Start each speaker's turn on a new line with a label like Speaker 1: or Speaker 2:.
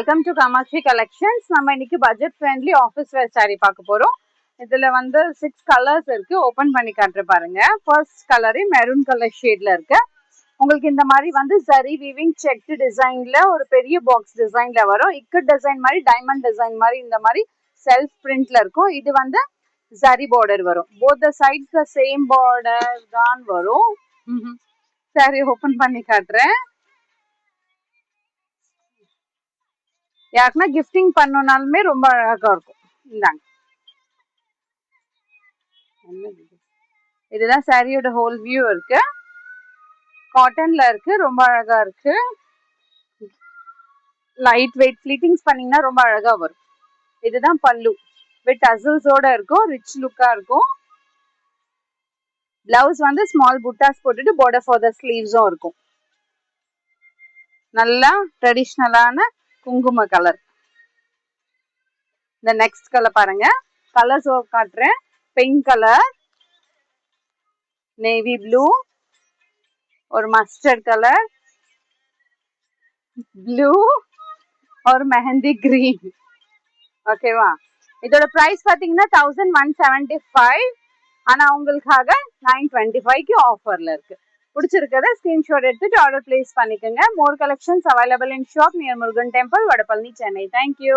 Speaker 1: Welcome to Kamakshi collections. நம்ம இன்னைக்கு budget friendly office wear sorry பார்க்க போறோம். இதுல வந்து 6 கலர்ஸ் இருக்கு. ஓபன் பண்ணி காட்டுற பாருங்க. ஃபர்ஸ்ட் கலரே மெரூன் கலர் ஷேட்ல இருக்கு. உங்களுக்கு இந்த மாதிரி வந்து சரி வீவிங் செக்டு டிசைன்ல ஒரு பெரிய பாக்ஸ் டிசைன்ல வரும். இக்கட் டிசைன் மாதிரி டைமண்ட் டிசைன் மாதிரி இந்த மாதிரி செல்ஃப் பிரிண்ட்ல இருக்கும். இது வந்து சரி பார்டர் வரும். Both the sides same border தான் வரும். சாரி ஓபன் பண்ணி காட்டுறேன். யாருக்குன்னா கிஃப்டிங் பண்ணனாலுமே ரொம்ப அழகா இருக்கும். இந்தாங்க, இதுதான் சாரியோட ஹோல் வியூ இருக்கு. காட்டன்ல இருக்கு, ரொம்ப அழகா இருக்கு. லைட் வெயிட் ஃபிளிட்டிங்ஸ் பண்ணீங்கன்னா ரொம்ப அழகா வரும். இதுதான் பல்லு வித் டசல்ஸோட இருக்கும். ரிச் லுக்கா இருக்கும். பிளவுஸ் வந்து ஸ்மால் புட்டாஸ் போட்டுட்டு பார்டர் ஃபார் த ஸ்லீவ்ஸும் இருக்கும். நல்லா ட்ரெடிஷ்னலான குங்கும கலர். இந்த நெக்ஸ்ட் கலர் பாருங்க. கலர்ஸ் காட்டுறேன். பிங்க் கலர், நேவி ப்ளூ, ஒரு மஸ்டர்ட் கலர், ப்ளூ और मेहंदी ग्रीन. ஓகேவா? இதோட பிரைஸ் பாத்தீங்கன்னா 1175. ஆனா உங்களுக்காக 925க்கு ஆஃபர்ல இருக்கு. பிடிச்சிருக்கத ஸ்கிரீன்ஷாட் எடுத்துட்டு ஆர்டர் பிளேஸ் பண்ணிக்கோங்க. மோர் collections available in shop near Murugan temple, Vadapalani, Chennai. Thank you.